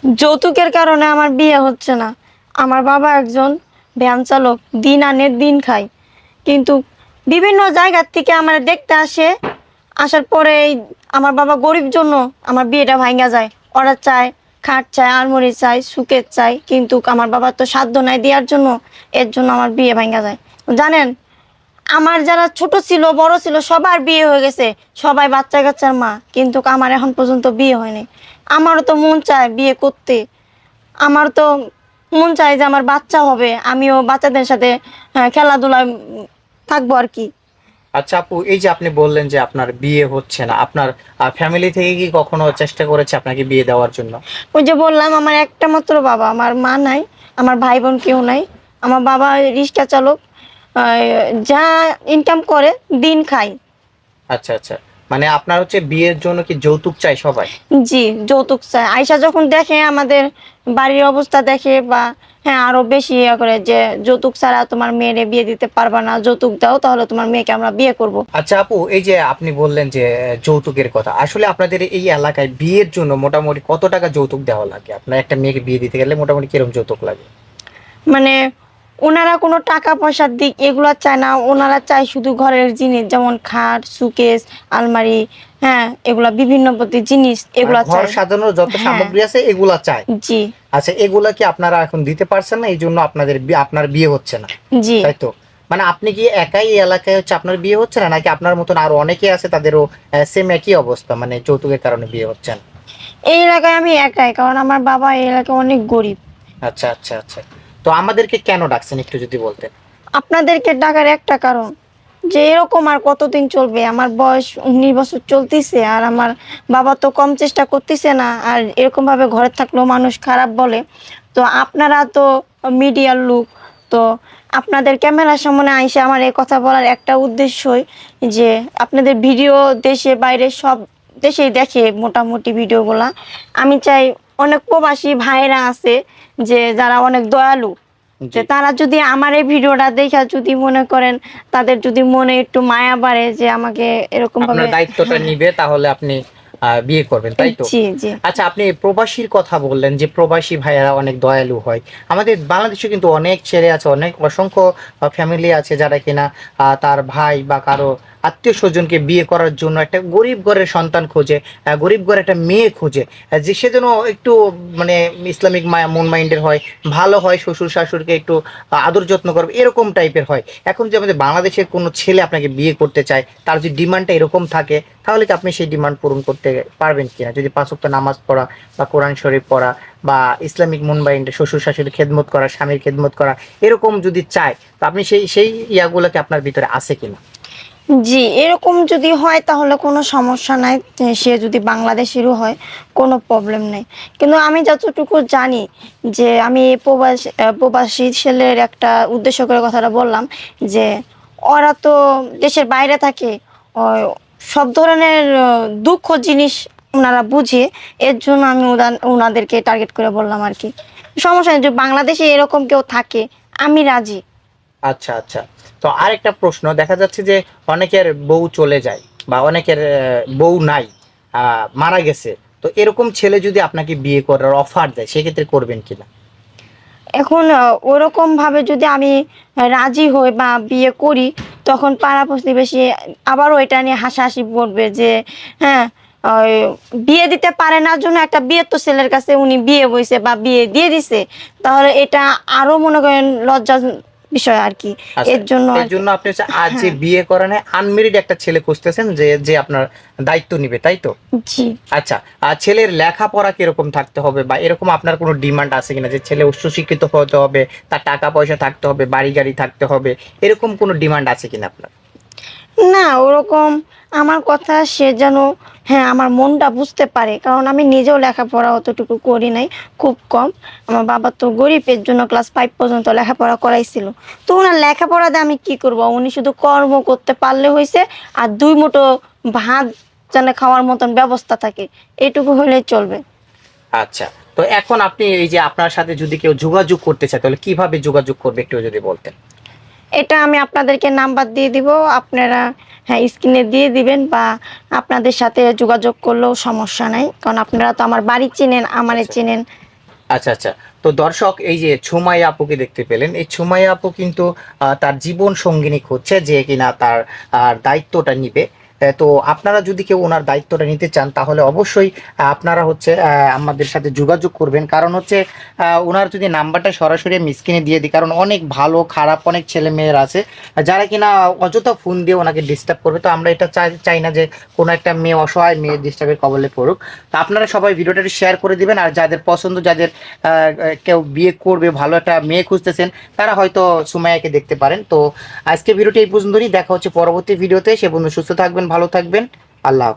যৌতুকের কারণে আমার বিয়ে হচ্ছে না। আমার বাবা একজন ভ্যান চালক, দিন আনে দিন খায়, কিন্তু বিভিন্ন জায়গার থেকে আমার দেখতে আসে। আসার পরে আমার বাবা গরিব জন্য আমার বিয়েটা ভাঙা যায়। ওরা চায় খাট চায়, আলমারি চায়, সুকেস চায়, কিন্তু আমার বাবার তো সাধ্য নাই দেওয়ার জন্য। এর জন্য আমার বিয়ে ভাঙা যায়। জানেন, আমার যারা ছোট ছিল বড় ছিল সবার বিয়ে হয়ে গেছে, সবাই বাচ্চা কাচ্চার মা, কিন্তু আমার এখন পর্যন্ত বিয়ে হয়নি। আমারও তো মন চায় বিয়ে করতে। আমার তো মন চায় যে আমার বাচ্চা হবে, আমিও বাচ্চাদের সাথে খেলাধুলায় থাকবো আর কি। আচ্ছা আপু, এই যে আপনি বললেন যে আপনার বিয়ে হচ্ছে না, আপনার ফ্যামিলি থেকে কি কখনো চেষ্টা করেছে আপনাকে বিয়ে দেওয়ার জন্য? ওই যে বললাম, আমার একটা মাত্র বাবা, আমার মা নাই, আমার ভাই বোন কেউ নাই। আমার বাবা রিক্সা চালক, আহ, যা ইনকাম করে দিন খায়। আচ্ছা আচ্ছা, মানে আপনার হচ্ছে বিয়ের জন্য কি যৌতুক চাই সবাই? জি, যৌতুক চায়। আয়সা যখন দেখে আমাদের বাড়ির অবস্থা দেখে, বা হ্যাঁ আরো বেশি ইয়ে করে যে যৌতুক ছাড়া তোমার মেয়েরে বিয়ে দিতে পারবা না, যৌতুক দাও তাহলে তোমার মেয়েকে আমরা বিয়ে করব। আচ্ছা আপু, এই যে আপনি বললেন যে যৌতুকের কথা, আসলে আপনাদের এই এলাকায় বিয়ের জন্য মোটামুটি কত টাকা যৌতুক দেওয়া লাগে? আপনার একটা মেয়েকে বিয়ে দিতে গেলে মোটামুটি কিরকম যৌতুক লাগে? মানে ওনারা কোনো টাকা পয়সার দিক এগুলা চায় না, ওনারা চায় শুধু ঘরের জিনিস, যেমন খাট, সুকেস, আলমারি, হ্যাঁ এগুলা বিভিন্ন প্রতি জিনিস মানে এগুলা ঘর চায়। সাজানোর যত হ্যাঁ, সামগ্রী আছে এগুলা চাই? জি আচ্ছা, এগুলা কি আপনারা এখন দিতে পারছেন না, এই জন্য আপনাদের আপনার বিয়ে হচ্ছে না, জি। তাই তো? মানে আপনি কি একাই এই এলাকায় হচ্ছে আপনার বিয়ে হচ্ছে না, নাকি আপনার মতন আরো অনেকে আছে তাদেরও সেম একই অবস্থা, মানে যৌতুকের কারণে বিয়ে হচ্ছে না? এই এলাকায় আমি একাই, কারণ আমার বাবা এই এলাকায় অনেক গরিব। আচ্ছা আচ্ছা আচ্ছা, তো আমাদেরকে কেন ডাকছেন একটু যদি বলতেন। আপনাদেরকে ডাকার একটা কারণ, যে এরকম আর কতদিন চলবে? আমার বয়স 19 বছর চলতেছে, আর আমার বাবা তো কম চেষ্টা করতেছে না, আর এরকম ভাবে ঘরে থাকলেও মানুষ খারাপ বলে। তো আপনারা তো মিডিয়ার লোক, তো আপনাদের ক্যামেরার সামনে আইসে আমার এই কথা বলার একটা উদ্দেশ্যই, যে আপনাদের ভিডিও দেশে বাইরে সব দেশেই দেখে মোটামুটি ভিডিওগুলা। আমি চাই অনেক প্রবাসী ভাইরা আছে যে যারা অনেক দয়ালু, যে জি, তারা যদি আমার এই ভিডিওটা দেখা যদি মনে করেন, তাদের যদি মনে একটু মায়া বাড়ে যে আমাকে এরকম আপনার ভাবে। দায়িত্বটা হ্যাঁ, নিবে তাহলে আপনি বিয়ে করবেন, তাই তো? জি জি। আচ্ছা, আপনি প্রবাসীর কথা বললেন যে প্রবাসী ভাইয়েরা অনেক দয়ালু হয়। আমাদের বাংলাদেশে কিন্তু অনেক ছেলে আছে, অনেক অসংখ্য ফ্যামিলি আছে যারা কিনা তার ভাই বা কারো আত্মীয় স্বজনকে বিয়ে করার জন্য একটা গরিব ঘরের সন্তান খোঁজে, গরিব ঘরের একটা মেয়ে খোঁজে, যে সে যেন একটু মানে ইসলামিক মন মাইন্ডের হয়, ভালো হয়, শ্বশুর শাশুড়িকে একটু আদর যত্ন করবে এরকম টাইপের হয়। এখন যে আমাদের বাংলাদেশের কোনো ছেলে আপনাকে বিয়ে করতে চায়, তার যদি ডিমান্ডটা এরকম থাকে, তাহলে কি আপনি সেই ডিমান্ড পূরণ করতে পারবেন কিনা? যদি 5 ওয়াক্ত নামাজ পড়া বা কোরআন শরীফ পড়া বা ইসলামিক মন মাইন্ডে শ্বশুর শাশুড়ির খেদমত করা, স্বামীর খেদমত করা এরকম যদি চায়, তো আপনি সেই সেই ইয়াগুলোকে আপনার ভিতরে আছে কিনা? জি, এরকম যদি হয় তাহলে কোনো সমস্যা নাই। সে যদি বাংলাদেশেরও হয় কোনো প্রবলেম নেই। কিন্তু আমি যতটুকু জানি, যে আমি প্রবাসী ছেলের একটা উদ্দেশ্য করে কথাটা বললাম, যে ওরা তো দেশের বাইরে থাকে, সব ধরনের দুঃখ জিনিস ওনারা বুঝে। এর জন্য আমি ওনাদেরকে টার্গেট করে বললাম আর কি। সমস্যা নেই, যে বাংলাদেশে এরকম কেউ থাকে আমি রাজি। আচ্ছা আচ্ছা, তো আরেকটা প্রশ্ন, দেখা যাচ্ছে যে অনেকের বউ চলে যায় বা অনেকের বউ নাই, মারা গেছে, তো এরকম ছেলে যদি আপনাকে বিয়ে করার অফার দেয় সেক্ষেত্রে করবেন কিনা? এখন ওরকম ভাবে যদি আমি রাজি হই বা বিয়ে করি, তখন পাড়া প্রতিবেশী আবারও এটা নিয়ে হাসাহাসি করবে যে হ্যাঁ, ওই বিয়ে দিতে পারে না জন্য একটা বিয়ে তো ছেলের কাছে উনি বিয়ে বইছে বা বিয়ে দিয়ে দিছে, তাহলে এটা আরো মনে করেন লজ্জার বিষয় আর কি। আচ্ছা, এর জন্য এর আর কি। জন্য আপনি হচ্ছে আজ যে হ্যাঁ, বিয়ে করা নেই আনমেরিড একটা ছেলে খুঁজতেছেন, যে যে আপনার দায়িত্ব নিবে, তাই তো? জি। আচ্ছা, আর ছেলের লেখাপড়া কিরকম থাকতে হবে, বা এরকম আপনার কোনো ডিমান্ড আছে কিনা যে ছেলে উচ্চশিক্ষিত হতে হবে, তার টাকা পয়সা থাকতে হবে, বাড়ি গাড়ি থাকতে হবে, এরকম কোনো ডিমান্ড আছে কিনা আপনার? না, ওরকম আমার কথা সে যেন, হ্যাঁ আমার মনটা বুঝতে পারে, কারণ আমি নিজেও লেখাপড়া অতটুকু করি নাই, খুব কম। আমার বাবা তো গরিবের জন্য ক্লাস 5 পর্যন্ত লেখাপড়া করাইছিল। তো ওনার লেখাপড়া দিয়ে আমি কি করব? উনি শুধু কর্ম করতে পারলে হয়েছে, আর 2 মুঠো ভাত যেন খাওয়ার মতন ব্যবস্থা থাকে, এটুকু হলেই চলবে। আচ্ছা, তো এখন আপনি এই যে আপনার সাথে যদি কেউ যোগাযোগ করতে চায় তাহলে কিভাবে যোগাযোগ করবে একটু যদি বলতেন। এটা আমি আপনাদেরকে নাম্বার দিয়ে দিব, আপনারা হ্যাঁ স্ক্রিনে দিয়ে দিবেন, বা আপনাদের সাথে যোগাযোগ করলেও সমস্যা নাই, কারণ আপনারা তো আমার বাড়ি চেনেন, আমারে আচ্ছা, চেনেন। আচ্ছা আচ্ছা। তো দর্শক, এই যে ছুমাইয়া আপুকে দেখতে পেলেন, এই ছুমাইয়া আপু কিন্তু তার জীবন সঙ্গিনী খুঁজছে যে কিনা তার দায়িত্বটা নিবে। তো আপনারা যদি কেউ ওনার দায়িত্বটা নিতে চান তাহলে অবশ্যই আপনারা হচ্ছে আমাদের সাথে যোগাযোগ করবেন। কারণ হচ্ছে ওনার যদি নাম্বারটা সরাসরি আমি স্ক্রিনে দিয়ে দিই, কারণ অনেক ভালো খারাপ অনেক ছেলে মেয়ের আছে যারা কিনা অযথা ফোন দিয়ে ওনাকে ডিস্টার্ব করবে। তো আমরা এটা চাই চাই না যে কোনো একটা মেয়ে অসহায় মেয়ে ডিস্টার্বের কবলে পড়ুক। তো আপনারা সবাই ভিডিওটা শেয়ার করে দিবেন, আর যাদের পছন্দ, যাদের কেউ বিয়ে করবে, ভালো একটা মেয়ে খুঁজতেছেন, তারা হয়তো সুমাইয়াকে দেখতে পারেন। তো আজকে ভিডিওটি এই পর্যন্তই, দেখা হচ্ছে পরবর্তী ভিডিওতে। সে বন্ধু সুস্থ থাকবেন, ভালো থাকবেন, আল্লাহ হাফেজ।